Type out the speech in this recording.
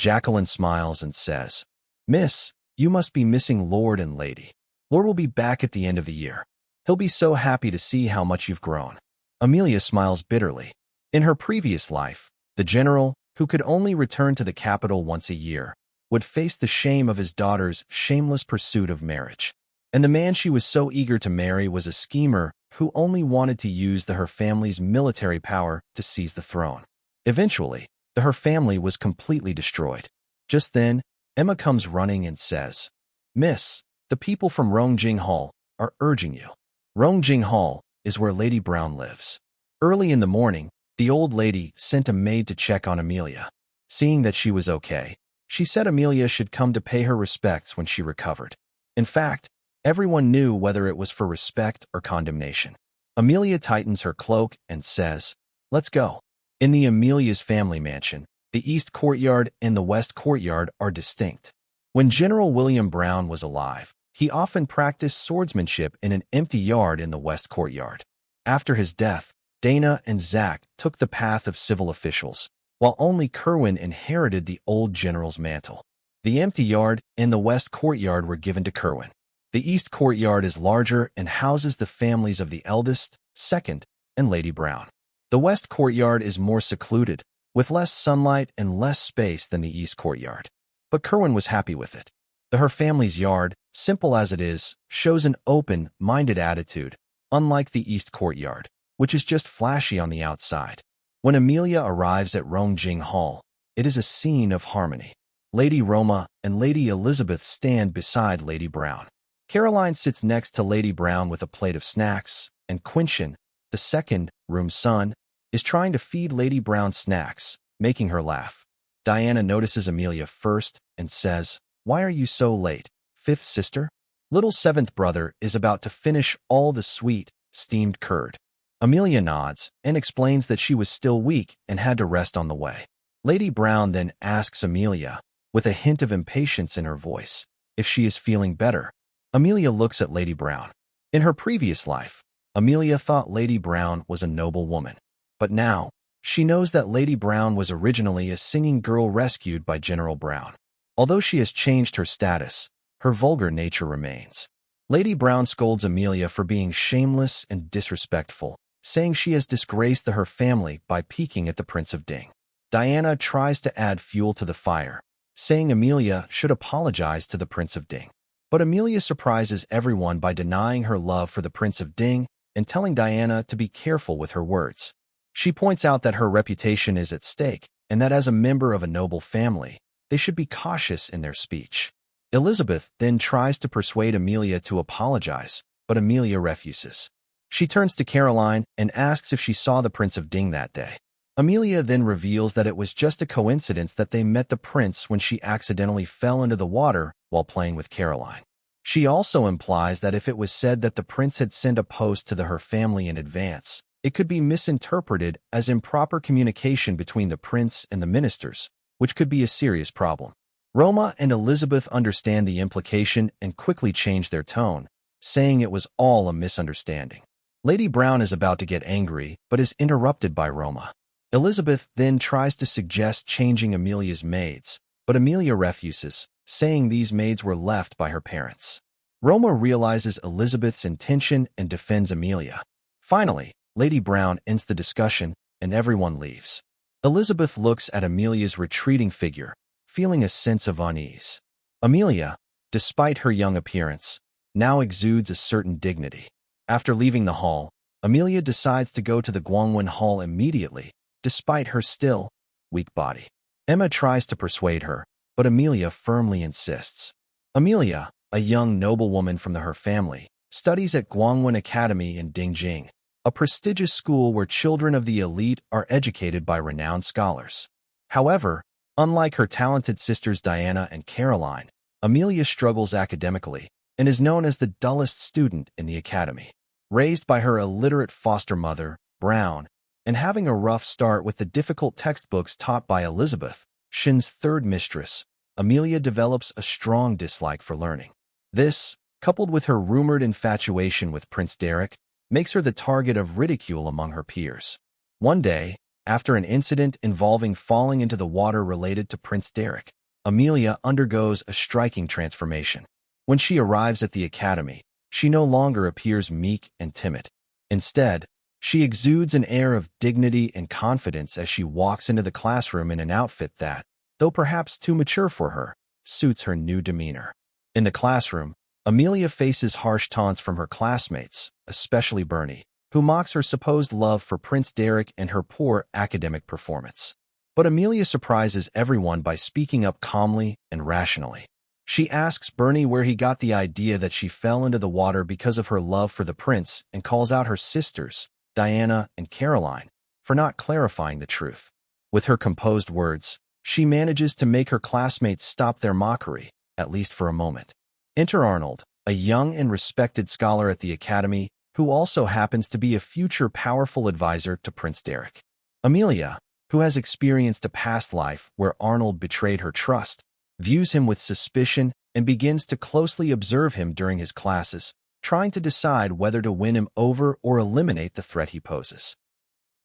Jacqueline smiles and says, "Miss, you must be missing Lord and Lady. Lord will be back at the end of the year. He'll be so happy to see how much you've grown." Amelia smiles bitterly. In her previous life, the general, who could only return to the capital once a year, would face the shame of his daughter's shameless pursuit of marriage. And the man she was so eager to marry was a schemer who only wanted to use her family's military power to seize the throne. Eventually, her family was completely destroyed. Just then, Emma comes running and says, "Miss, the people from Rongjing Hall are urging you." Rongjing Hall is where Lady Brown lives. Early in the morning, the old lady sent a maid to check on Amelia. Seeing that she was okay, she said Amelia should come to pay her respects when she recovered. In fact, everyone knew whether it was for respect or condemnation. Amelia tightens her cloak and says, "Let's go." In the Amelia's family mansion, the East Courtyard and the West Courtyard are distinct. When General William Brown was alive, he often practiced swordsmanship in an empty yard in the West Courtyard. After his death, Dana and Zack took the path of civil officials, while only Kerwin inherited the old general's mantle. The empty yard and the West Courtyard were given to Kerwin. The East Courtyard is larger and houses the families of the eldest, second, and Lady Brown. The West Courtyard is more secluded, with less sunlight and less space than the East Courtyard. But Kerwin was happy with it. Her family's yard, simple as it is, shows an open-minded attitude, unlike the East Courtyard, which is just flashy on the outside. When Amelia arrives at Rongjing Hall, it is a scene of harmony. Lady Roma and Lady Elizabeth stand beside Lady Brown. Caroline sits next to Lady Brown with a plate of snacks, and Quinchin, the second-room son, is trying to feed Lady Brown snacks, making her laugh. Diana notices Amelia first and says, "Why are you so late, fifth sister?" Little seventh brother is about to finish all the sweet, steamed curd. Amelia nods and explains that she was still weak and had to rest on the way. Lady Brown then asks Amelia, with a hint of impatience in her voice, if she is feeling better. Amelia looks at Lady Brown. In her previous life, Amelia thought Lady Brown was a noble woman. But now, she knows that Lady Brown was originally a singing girl rescued by General Brown. Although she has changed her status, her vulgar nature remains. Lady Brown scolds Amelia for being shameless and disrespectful, saying she has disgraced her family by peeking at the Prince of Ding. Diana tries to add fuel to the fire, saying Amelia should apologize to the Prince of Ding. But Amelia surprises everyone by denying her love for the Prince of Ding and telling Diana to be careful with her words. She points out that her reputation is at stake and that as a member of a noble family, they should be cautious in their speech. Elizabeth then tries to persuade Amelia to apologize, but Amelia refuses. She turns to Caroline and asks if she saw the Prince of Ding that day. Amelia then reveals that it was just a coincidence that they met the prince when she accidentally fell into the water while playing with Caroline. She also implies that if it was said that the prince had sent a post to her family in advance, it could be misinterpreted as improper communication between the prince and the ministers, which could be a serious problem. Roma and Elizabeth understand the implication and quickly change their tone, saying it was all a misunderstanding. Lady Brown is about to get angry, but is interrupted by Roma. Elizabeth then tries to suggest changing Amelia's maids, but Amelia refuses, saying these maids were left by her parents. Roma realizes Elizabeth's intention and defends Amelia. Finally, Lady Brown ends the discussion, and everyone leaves. Elizabeth looks at Amelia's retreating figure, feeling a sense of unease. Amelia, despite her young appearance, now exudes a certain dignity. After leaving the hall, Amelia decides to go to the Guangwen Hall immediately, despite her still weak body. Emma tries to persuade her, but Amelia firmly insists. Amelia, a young noblewoman from her family, studies at Guangwen Academy in Dingjing, a prestigious school where children of the elite are educated by renowned scholars. However, unlike her talented sisters Diana and Caroline, Amelia struggles academically and is known as the dullest student in the academy. Raised by her illiterate foster mother, Brown, and having a rough start with the difficult textbooks taught by Elizabeth, Shin's third mistress, Amelia develops a strong dislike for learning. This, coupled with her rumored infatuation with Prince Derek, makes her the target of ridicule among her peers. One day, After an incident involving falling into the water related to Prince Derek, Amelia undergoes a striking transformation. When she arrives at the academy, she no longer appears meek and timid. Instead, she exudes an air of dignity and confidence as she walks into the classroom in an outfit that, though perhaps too mature for her, suits her new demeanor. In the classroom, Amelia faces harsh taunts from her classmates, especially Bernie, who mocks her supposed love for Prince Derek and her poor academic performance. But Amelia surprises everyone by speaking up calmly and rationally. She asks Bernie where he got the idea that she fell into the water because of her love for the prince and calls out her sisters, Diana and Caroline, for not clarifying the truth. With her composed words, she manages to make her classmates stop their mockery, at least for a moment. Enter Arnold, a young and respected scholar at the academy, who also happens to be a future powerful advisor to Prince Derek. Amelia, who has experienced a past life where Arnold betrayed her trust, views him with suspicion and begins to closely observe him during his classes, trying to decide whether to win him over or eliminate the threat he poses.